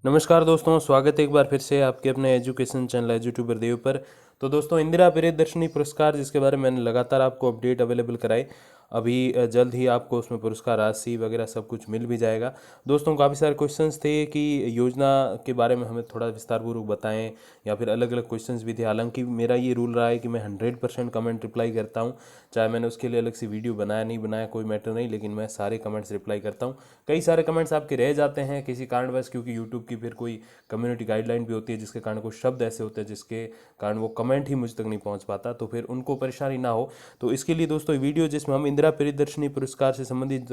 नमस्कार दोस्तों, स्वागत है एक बार फिर से आपके अपने एजुकेशन चैनल एजुट्यूबर देव पर। तो दोस्तों, इंदिरा प्रियदर्शनी पुरस्कार जिसके बारे में मैंने लगातार आपको अपडेट अवेलेबल कराई, अभी जल्द ही आपको उसमें पुरस्कार राशि वगैरह सब कुछ मिल भी जाएगा। दोस्तों, काफ़ी सारे क्वेश्चंस थे कि योजना के बारे में हमें थोड़ा विस्तारपूर्वक बताएं, या फिर अलग अलग क्वेश्चंस भी थे। हालांकि मेरा ये रूल रहा है कि मैं 100% कमेंट रिप्लाई करता हूँ, चाहे मैंने उसके लिए अलग से वीडियो बनाया नहीं बनाया कोई मैटर नहीं, लेकिन मैं सारे कमेंट्स रिप्लाई करता हूँ। कई सारे कमेंट्स आपके रह जाते हैं किसी कारणवश, क्योंकि यूट्यूब की फिर कोई कम्युनिटी गाइडलाइन भी होती है, जिसके कारण कुछ शब्द ऐसे होते हैं जिसके कारण वो कमेंट ही मुझ तक नहीं पहुंच पाता, तो फिर उनको परेशानी ना हो, तो इसके लिए दोस्तों वीडियो जिसमें हम इंदिरा प्रियदर्शनी पुरस्कार से संबंधित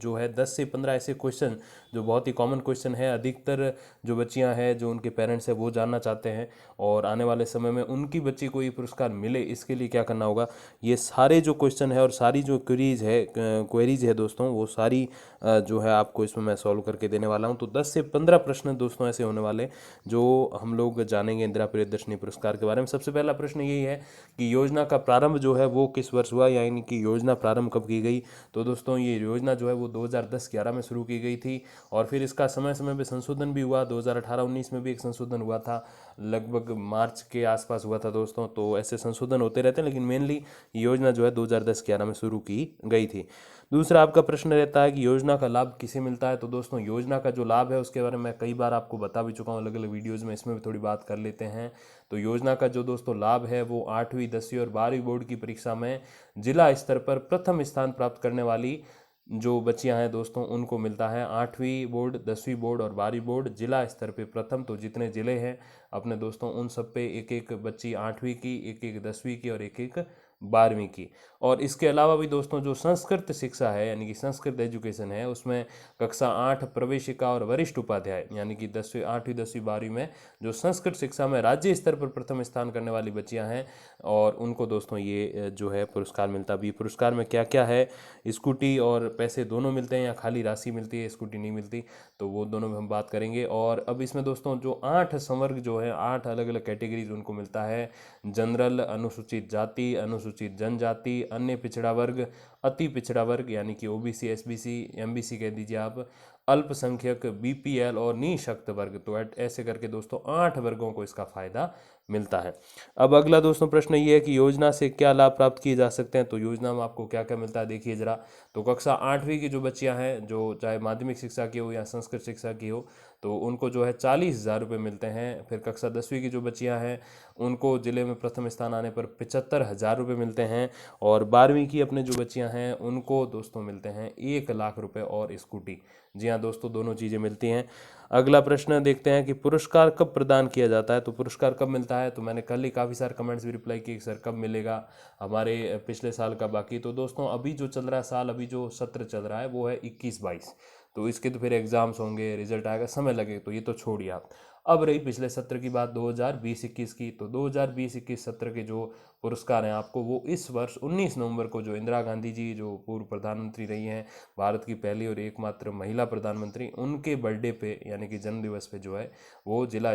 जो है 10 से 15 ऐसे क्वेश्चन जो बहुत ही कॉमन क्वेश्चन है, अधिकतर जो बच्चियां हैं जो उनके पेरेंट्स हैं वो जानना चाहते हैं और आने वाले समय में उनकी बच्ची को ये पुरस्कार मिले, इसके लिए क्या करना होगा, ये सारे जो क्वेश्चन है और सारी जो क्वेरीज है दोस्तों, वो सारी जो है आपको इसमें मैं सॉल्व करके देने वाला हूँ। तो 10 से 15 प्रश्न दोस्तों ऐसे होने वाले जो हम लोग जानेंगे इंदिरा प्रियदर्शनी पुरस्कार के बारे में। सबसे पहला प्रश्न यही है कि योजना का प्रारंभ जो है वो किस वर्ष हुआ, यानी कि योजना प्रारंभ कब की गई। तो दोस्तों, ये योजना जो है वो 2010-11 में शुरू की गई थी और फिर इसका समय समय पे संशोधन भी हुआ। 2018-19 में भी एक संशोधन हुआ था, लगभग मार्च के आसपास हुआ था दोस्तों। तो ऐसे संशोधन होते रहते हैं, लेकिन मेनली योजना जो है 2010-11 में शुरू की गई थी। दूसरा आपका प्रश्न रहता है कि योजना का लाभ किसे मिलता है। तो दोस्तों, योजना का जो लाभ है उसके बारे में मैं कई बार आपको बता भी चुका हूँ अलग अलग वीडियोज़ में, इसमें भी थोड़ी बात कर लेते हैं। तो योजना का जो दोस्तों लाभ है वो 8वीं 10वीं और 12वीं बोर्ड की परीक्षा में जिला स्तर पर प्रथम स्थान प्राप्त करने वाली जो बच्चियां हैं दोस्तों उनको मिलता है। 8वीं बोर्ड, 10वीं बोर्ड और 12वीं बोर्ड जिला स्तर पे प्रथम, तो जितने ज़िले हैं अपने दोस्तों उन सब पे एक एक बच्ची 8वीं की, एक एक 10वीं की और एक एक 12वीं की। और इसके अलावा भी दोस्तों जो संस्कृत शिक्षा है, यानी कि संस्कृत एजुकेशन है, उसमें कक्षा 8 प्रवेशिका और वरिष्ठ उपाध्याय, यानी कि 10वीं 8वीं 10वीं 12वीं में जो संस्कृत शिक्षा में राज्य स्तर पर प्रथम स्थान करने वाली बच्चियां हैं, और उनको दोस्तों ये जो है पुरस्कार मिलता भी। पुरस्कार में क्या क्या है, स्कूटी और पैसे दोनों मिलते हैं या खाली राशि मिलती है, स्कूटी नहीं मिलती, तो वो दोनों में हम बात करेंगे। और अब इसमें दोस्तों जो 8 संवर्ग जो है, 8 अलग अलग कैटेगरीज उनको मिलता है। जनरल, अनुसूचित जाति, अनुसूचित जनजाति, अन्य पिछड़ा वर्ग, अति पिछड़ा वर्ग यानी कि ओबीसी, एसबीसी, एमबीसी कह दीजिए आप, अल्पसंख्यक, बीपीएल और निःशक्त वर्ग। तो ऐसे करके दोस्तों 8 वर्गों को इसका फायदा मिलता है। अब अगला दोस्तों प्रश्न ये है कि योजना से क्या लाभ प्राप्त किए जा सकते हैं। तो योजना में आपको क्या क्या मिलता है देखिए जरा। तो कक्षा 8वीं की जो बच्चियां हैं, जो चाहे माध्यमिक शिक्षा की हो या संस्कृत शिक्षा की हो, तो उनको जो है 40,000 रुपये मिलते हैं। फिर कक्षा 10वीं की जो बच्चियां हैं उनको जिले में प्रथम स्थान आने पर 75,000 रुपये मिलते हैं। और 12वीं की अपने जो बच्चियां हैं उनको दोस्तों मिलते हैं 1 लाख रुपये और स्कूटी। जी हाँ दोस्तों, दोनों चीज़ें मिलती हैं। अगला प्रश्न देखते हैं कि पुरस्कार कब प्रदान किया जाता है। तो पुरस्कार कब मिलता है, तो मैंने कल ही काफ़ी सारे कमेंट्स भी रिप्लाई किए कि सर कब मिलेगा, हमारे पिछले साल का बाकी। तो दोस्तों अभी जो चल रहा है साल, अभी जो सत्र चल रहा है वो है 21-22, तो इसके तो फिर एग्ज़ाम्स होंगे, रिजल्ट आएगा, समय लगेगा, तो ये तो छोड़िए आप। अब रही पिछले सत्र की बात 2020-21 की। तो 2020-21 सत्र के जो पुरस्कार हैं आपको, वो इस वर्ष 19 नवंबर को जो इंदिरा गांधी जी जो पूर्व प्रधानमंत्री रही हैं, भारत की पहली और एकमात्र महिला प्रधानमंत्री, उनके बर्थडे पे यानी कि जन्म दिवस पे जो है वो जिला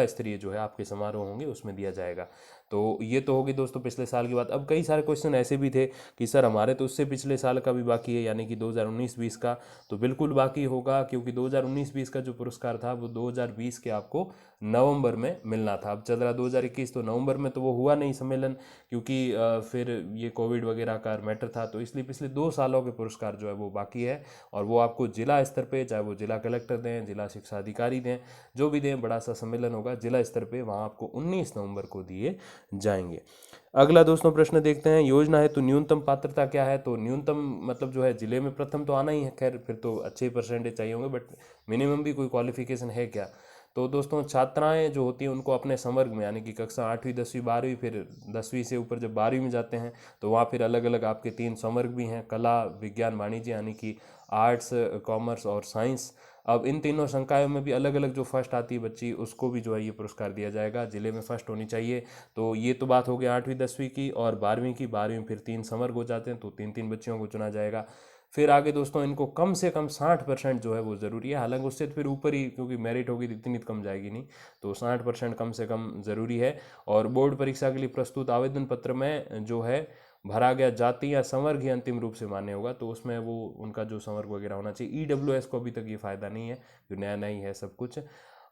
स्तरीय जो है आपके समारोह होंगे, उसमें दिया जाएगा। तो ये तो होगी दोस्तों पिछले साल की बात। अब कई सारे क्वेश्चन ऐसे भी थे कि सर हमारे तो उससे पिछले साल का भी बाकी है, यानी कि 2019-20 का। तो बिल्कुल बाकी होगा, क्योंकि 2019-20 का जो पुरस्कार था वो 2020 के आपको नवंबर में मिलना था। अब चल रहा 2021, तो नवंबर में तो वो हुआ नहीं सम्मेलन, क्योंकि फिर ये कोविड वगैरह का मैटर था, तो इसलिए पिछले 2 सालों के पुरस्कार जो है वो बाकी है। और वो आपको जिला स्तर पे, चाहे वो जिला कलेक्टर दें, जिला शिक्षा अधिकारी दें, जो भी दें, बड़ा सा सम्मेलन होगा जिला स्तर पे, वहाँ आपको 19 नवंबर को दिए जाएंगे। अगला दोस्तों प्रश्न देखते हैं, योजना है तो न्यूनतम पात्रता क्या है। तो न्यूनतम मतलब जो है जिले में प्रथम तो आना ही है, खैर फिर तो अच्छे परसेंटेज चाहिए होंगे, बट मिनिमम भी कोई क्वालिफिकेशन है क्या। तो दोस्तों छात्राएं जो होती हैं उनको अपने संवर्ग में, यानी कि कक्षा 8वीं 10वीं 12वीं, फिर 10वीं से ऊपर जब 12वीं में जाते हैं तो वहाँ फिर अलग अलग आपके 3 संवर्ग भी हैं, कला, विज्ञान, वाणिज्य, यानी कि आर्ट्स, कॉमर्स और साइंस। अब इन तीनों संकायों में भी अलग अलग जो फर्स्ट आती है बच्ची, उसको भी जो है ये पुरस्कार दिया जाएगा, जिले में फर्स्ट होनी चाहिए। तो ये तो बात हो गई 8वीं 10वीं की। और 12वीं की, 12वीं में फिर 3 संवर्ग हो जाते हैं, तो 3 3 बच्चियों को चुना जाएगा। फिर आगे दोस्तों इनको कम से कम 60% जो है वो ज़रूरी है, हालांकि उससे फिर ऊपर ही, क्योंकि मेरिट होगी तो इतनी तो कम जाएगी नहीं, तो 60% कम से कम ज़रूरी है। और बोर्ड परीक्षा के लिए प्रस्तुत आवेदन पत्र में जो है भरा गया जाति या संवर्ग ही अंतिम रूप से मान्य होगा, तो उसमें वो उनका जो संवर्ग वगैरह होना चाहिए। EWS को अभी तक ये फ़ायदा नहीं है, जो नया नया ही है सब कुछ।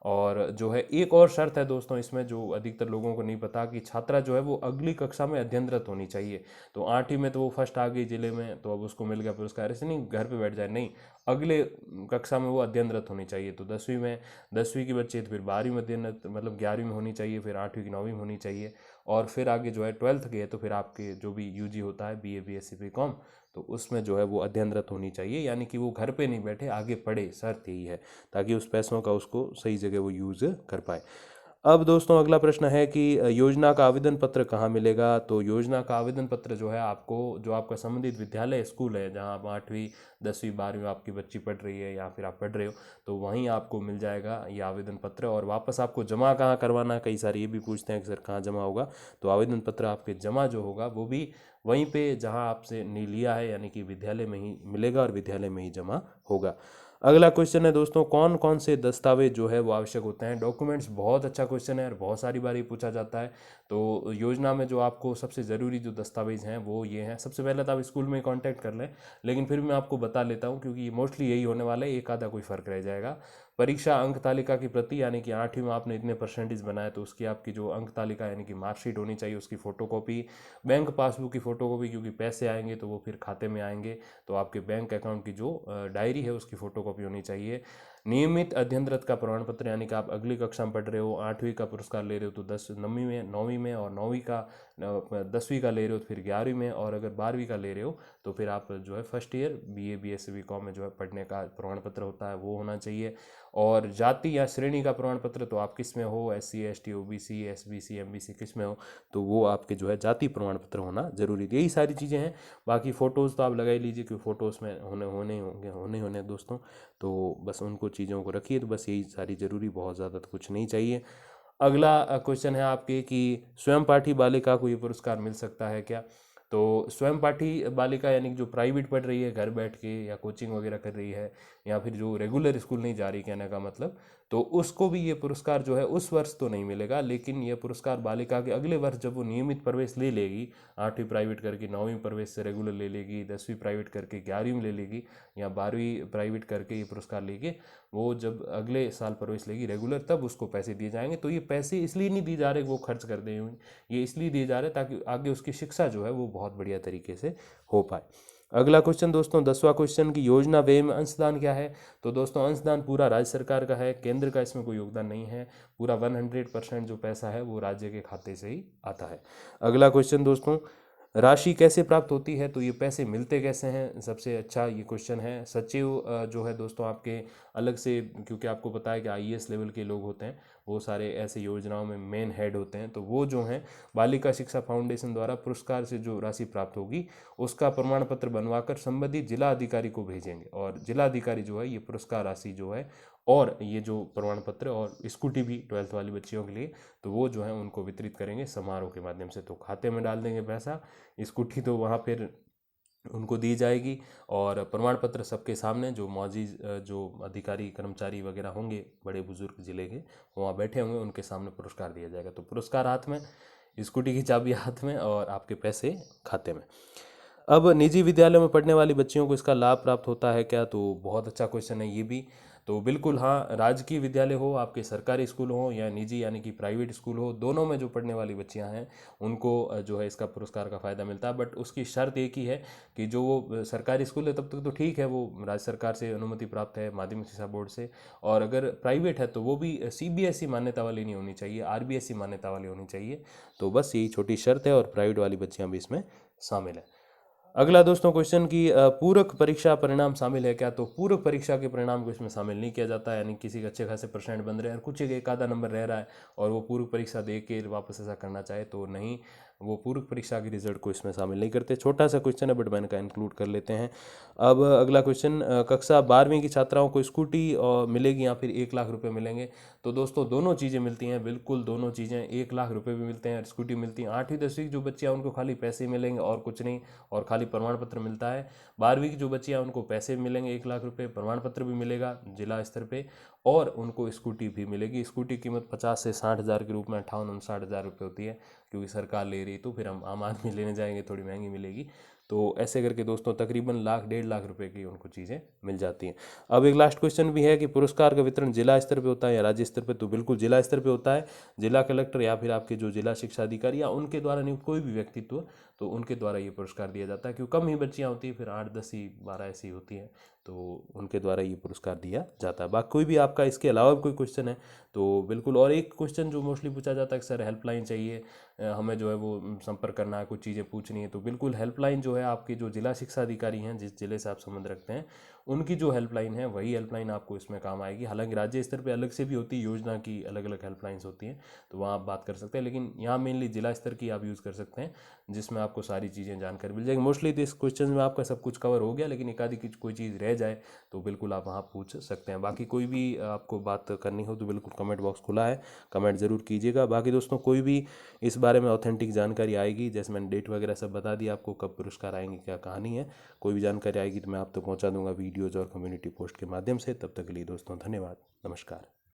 और जो है एक और शर्त है दोस्तों इसमें, जो अधिकतर लोगों को नहीं पता, कि छात्रा जो है वो अगली कक्षा में अध्ययनरत होनी चाहिए। तो 8वीं में तो वो फर्स्ट आ गई जिले में, तो अब उसको मिल गया पुरस्कार, ऐसे नहीं घर पे बैठ जाए, नहीं, अगले कक्षा में वो अध्ययनरत होनी चाहिए। तो 10वीं में, 10वीं की बच्चे तो फिर 12वीं में अध्ययनरत, मतलब 11वीं में होनी चाहिए, फिर 8वीं की 9वीं में होनी चाहिए। और फिर आगे जो है 12th के है तो फिर आपके जो भी UG होता है, BA BSc BCom, तो उसमें जो है वो अध्ययनरत होनी चाहिए, यानी कि वो घर पे नहीं बैठे, आगे पढ़े, शर्त यही है, ताकि उस पैसों का उसको सही जगह वो यूज़ कर पाए। अब दोस्तों अगला प्रश्न है कि योजना का आवेदन पत्र कहाँ मिलेगा। तो योजना का आवेदन पत्र जो है आपको, जो आपका संबंधित विद्यालय स्कूल है जहाँ आप 8वीं 10वीं 12वीं आपकी बच्ची पढ़ रही है या फिर आप पढ़ रहे हो, तो वहीं आपको मिल जाएगा ये आवेदन पत्र। और वापस आपको जमा कहाँ करवाना, कई सारे ये भी पूछते हैं कि सर कहाँ जमा होगा। तो आवेदन पत्र आपके जमा जो होगा वो भी वहीं पे जहाँ आपसे नहीं लिया है, यानी कि विद्यालय में ही मिलेगा और विद्यालय में ही जमा होगा। अगला क्वेश्चन है दोस्तों, कौन कौन से दस्तावेज जो है वो आवश्यक होते हैं। डॉक्यूमेंट्स, बहुत अच्छा क्वेश्चन है और बहुत सारी बार ये पूछा जाता है। तो योजना में जो आपको सबसे ज़रूरी जो दस्तावेज हैं वो ये हैं। सबसे पहले तो आप स्कूल में कांटेक्ट कर लें, लेकिन फिर मैं आपको बता लेता हूँ क्योंकि मोस्टली यही होने वाला है, एक आधा कोई फ़र्क रह जाएगा। परीक्षा अंक तालिका की प्रति, यानी कि 8वीं में आपने इतने परसेंटेज बनाए तो उसकी आपकी जो अंक तालिका यानी कि मार्कशीट होनी चाहिए, उसकी फ़ोटोकॉपी, बैंक पासबुक की फ़ोटोकॉपी, क्योंकि पैसे आएंगे तो वो फिर खाते में आएंगे, तो आपके बैंक अकाउंट की जो डायरी है उसकी फ़ोटोकॉपी होनी चाहिए। नियमित अध्ययनरत का प्रमाण पत्र, यानी कि आप अगली कक्षा में पढ़ रहे हो, 8वीं का पुरस्कार ले रहे हो तो 9वीं में, 9वीं में, और 9वीं का 10वीं का ले रहे हो तो फिर 11वीं में, और अगर 12वीं का ले रहे हो तो फिर आप जो है first year BA BSc BCom में जो है पढ़ने का प्रमाण पत्र होता है वो होना चाहिए। और जाति या श्रेणी का प्रमाण पत्र, तो आप किस में हो, SC ST OBC SBC MBC किस में हो, तो वो आपके जो है जाति प्रमाण पत्र होना जरूरी है। यही सारी चीज़ें हैं। बाकी फ़ोटोज़ तो आप लगा ही लीजिए, क्योंकि फ़ोटोज़ में होने दोस्तों, तो बस उनको चीज़ों को रखिए। तो बस यही सारी ज़रूरी, बहुत ज़्यादा तो कुछ नहीं चाहिए। अगला क्वेश्चन है आपके कि स्वयं पाठी बालिका को ये पुरस्कार मिल सकता है क्या। तो स्वयं पाठी बालिका यानी कि जो प्राइवेट पढ़ रही है घर बैठ के, या कोचिंग वगैरह कर रही है, या फिर जो रेगुलर स्कूल नहीं जा रही, कहने का मतलब, तो उसको भी ये पुरस्कार जो है उस वर्ष तो नहीं मिलेगा, लेकिन ये पुरस्कार बालिका के अगले वर्ष जब वो नियमित प्रवेश ले लेगी, 8वीं प्राइवेट करके 9वीं प्रवेश से रेगुलर ले लेगी, 10वीं प्राइवेट करके 11वीं में ले लेगी, या 12वीं प्राइवेट करके ये पुरस्कार लेके वो जब अगले साल प्रवेश लेगी रेगुलर, तब उसको पैसे दिए जाएंगे। तो ये पैसे इसलिए नहीं दिए जा रहे वो खर्च कर दें, ये इसलिए दिए जा रहे ताकि आगे उसकी शिक्षा जो है वो बहुत बढ़िया तरीके से हो पाए। अगला क्वेश्चन दोस्तों, 10वां क्वेश्चन की योजना व्यय में अंशदान क्या है। तो दोस्तों अंशदान पूरा राज्य सरकार का है, केंद्र का इसमें कोई योगदान नहीं है। पूरा 100% जो पैसा है वो राज्य के खाते से ही आता है। अगला क्वेश्चन दोस्तों, राशि कैसे प्राप्त होती है, तो ये पैसे मिलते कैसे हैं, सबसे अच्छा ये क्वेश्चन है। सचिव जो है दोस्तों आपके अलग से, क्योंकि आपको पता है कि IAS लेवल के लोग होते हैं, वो सारे ऐसे योजनाओं में मेन हेड होते हैं, तो वो जो हैं बालिका शिक्षा फाउंडेशन द्वारा पुरस्कार से जो राशि प्राप्त होगी उसका प्रमाण पत्र बनवाकर संबंधित जिला अधिकारी को भेजेंगे, और जिला अधिकारी जो है ये पुरस्कार राशि जो है और ये जो प्रमाण पत्र और स्कूटी भी 12th वाली बच्चियों के लिए, तो वो जो है उनको वितरित करेंगे समारोह के माध्यम से। तो खाते में डाल देंगे पैसा, स्कूटी तो वहाँ फिर उनको दी जाएगी, और प्रमाण पत्र सबके सामने जो मौजूद जो अधिकारी कर्मचारी वगैरह होंगे बड़े बुजुर्ग जिले के, वहाँ बैठे होंगे, उनके सामने पुरस्कार दिया जाएगा। तो पुरस्कार हाथ में, स्कूटी की चाबी हाथ में, और आपके पैसे खाते में। अब निजी विद्यालयों में पढ़ने वाली बच्चियों को इसका लाभ प्राप्त होता है क्या, तो बहुत अच्छा क्वेश्चन है ये भी। तो बिल्कुल हाँ, राजकीय विद्यालय हो, आपके सरकारी स्कूल हो, या निजी यानी कि प्राइवेट स्कूल हो, दोनों में जो पढ़ने वाली बच्चियां हैं उनको जो है इसका पुरस्कार का फ़ायदा मिलता है। बट उसकी शर्त एक ही है कि जो वो सरकारी स्कूल है तब तक तो ठीक है, वो राज्य सरकार से अनुमति प्राप्त है, माध्यमिक शिक्षा बोर्ड से। और अगर प्राइवेट है तो वो भी CBSE मान्यता वाली नहीं होनी चाहिए, RBSE मान्यता वाली होनी चाहिए। तो बस यही छोटी शर्त है, और प्राइवेट वाली बच्चियाँ भी इसमें शामिल है। अगला दोस्तों क्वेश्चन की पूरक परीक्षा परिणाम शामिल है क्या। तो पूरक परीक्षा के परिणाम को इसमें शामिल नहीं किया जाता है, यानी किसी के अच्छे खासे परसेंट बन रहे हैं और कुछ एक आधा नंबर रह रहा है और वो पूरक परीक्षा दे के वापस ऐसा करना चाहे तो नहीं, वो पूरक परीक्षा के रिजल्ट को इसमें शामिल नहीं करते। छोटा सा क्वेश्चन है बट मैंने का इंक्लूड कर लेते हैं। अब अगला क्वेश्चन, कक्षा 12वीं की छात्राओं को स्कूटी मिलेगी या फिर 1 लाख रुपए मिलेंगे। तो दोस्तों दोनों चीज़ें मिलती हैं, बिल्कुल दोनों चीज़ें, 1 लाख रुपए भी मिलते हैं और स्कूटी मिलती है। 8वीं 10वीं जो बच्चे हैं उनको खाली पैसे मिलेंगे और कुछ नहीं, और खाली खाली प्रमाण पत्र मिलता है। 12वीं की जो बच्चियाँ उनको पैसे मिलेंगे 1 लाख रुपए, प्रमाण पत्र भी मिलेगा जिला स्तर पे, और उनको स्कूटी भी मिलेगी। स्कूटी की कीमत 50 से 60 हज़ार के रूप में 58-59 हज़ार रुपये होती है, क्योंकि सरकार ले रही, तो फिर हम आम आदमी लेने जाएंगे थोड़ी महंगी मिलेगी। तो ऐसे करके दोस्तों तकरीबन लाख 1.5 लाख रुपए की उनको चीज़ें मिल जाती हैं। अब एक लास्ट क्वेश्चन भी है कि पुरस्कार का वितरण जिला स्तर पे होता है या राज्य स्तर पे? तो बिल्कुल जिला स्तर पे होता है। जिला कलेक्टर या फिर आपके जो जिला शिक्षा अधिकारी या उनके द्वारा नियुक्त कोई भी व्यक्तित्व, तो उनके द्वारा ये पुरस्कार दिया जाता है। क्योंकि कम ही बच्चियाँ होती हैं, फिर 8, 10 ही 12 ऐसी होती हैं, तो उनके द्वारा ये पुरस्कार दिया जाता है। बाकी कोई भी आपका इसके अलावा भी कोई क्वेश्चन है तो बिल्कुल। और एक क्वेश्चन जो मोस्टली पूछा जाता है कि सर हेल्पलाइन चाहिए, हमें जो है वो संपर्क करना है, कुछ चीज़ें पूछनी है, तो बिल्कुल हेल्पलाइन जो है आपके जो जिला शिक्षा अधिकारी हैं, जिस जिले से आप संबंध रखते हैं, उनकी जो हेल्पलाइन है वही हेल्पलाइन आपको इसमें काम आएगी। हालांकि राज्य स्तर पे अलग से भी होती है, योजना की अलग अलग हेल्पलाइंस होती हैं, तो वहाँ आप बात कर सकते हैं, लेकिन यहाँ मेनली जिला स्तर की आप यूज़ कर सकते हैं, जिसमें आपको सारी चीज़ें जानकारी मिल जाएगी। मोस्टली तो इस क्वेश्चन में आपका सब कुछ कवर हो गया, लेकिन एक आधी की कोई चीज़ रह जाए तो बिल्कुल आप वहाँ पूछ सकते हैं। बाकी कोई भी आपको बात करनी हो तो बिल्कुल कमेंट बॉक्स खुला है, कमेंट ज़रूर कीजिएगा। बाकी दोस्तों कोई भी इस बारे में ऑथेंटिक जानकारी आएगी, जैसे मैंने डेट वगैरह सब बता दिया आपको, कब पुरस्कार आएंगे, क्या कहानी है, कोई भी जानकारी आएगी तो मैं आप तक पहुँचा दूंगा वीडियोज़ और कम्युनिटी पोस्ट के माध्यम से। तब तक के लिए दोस्तों धन्यवाद, नमस्कार।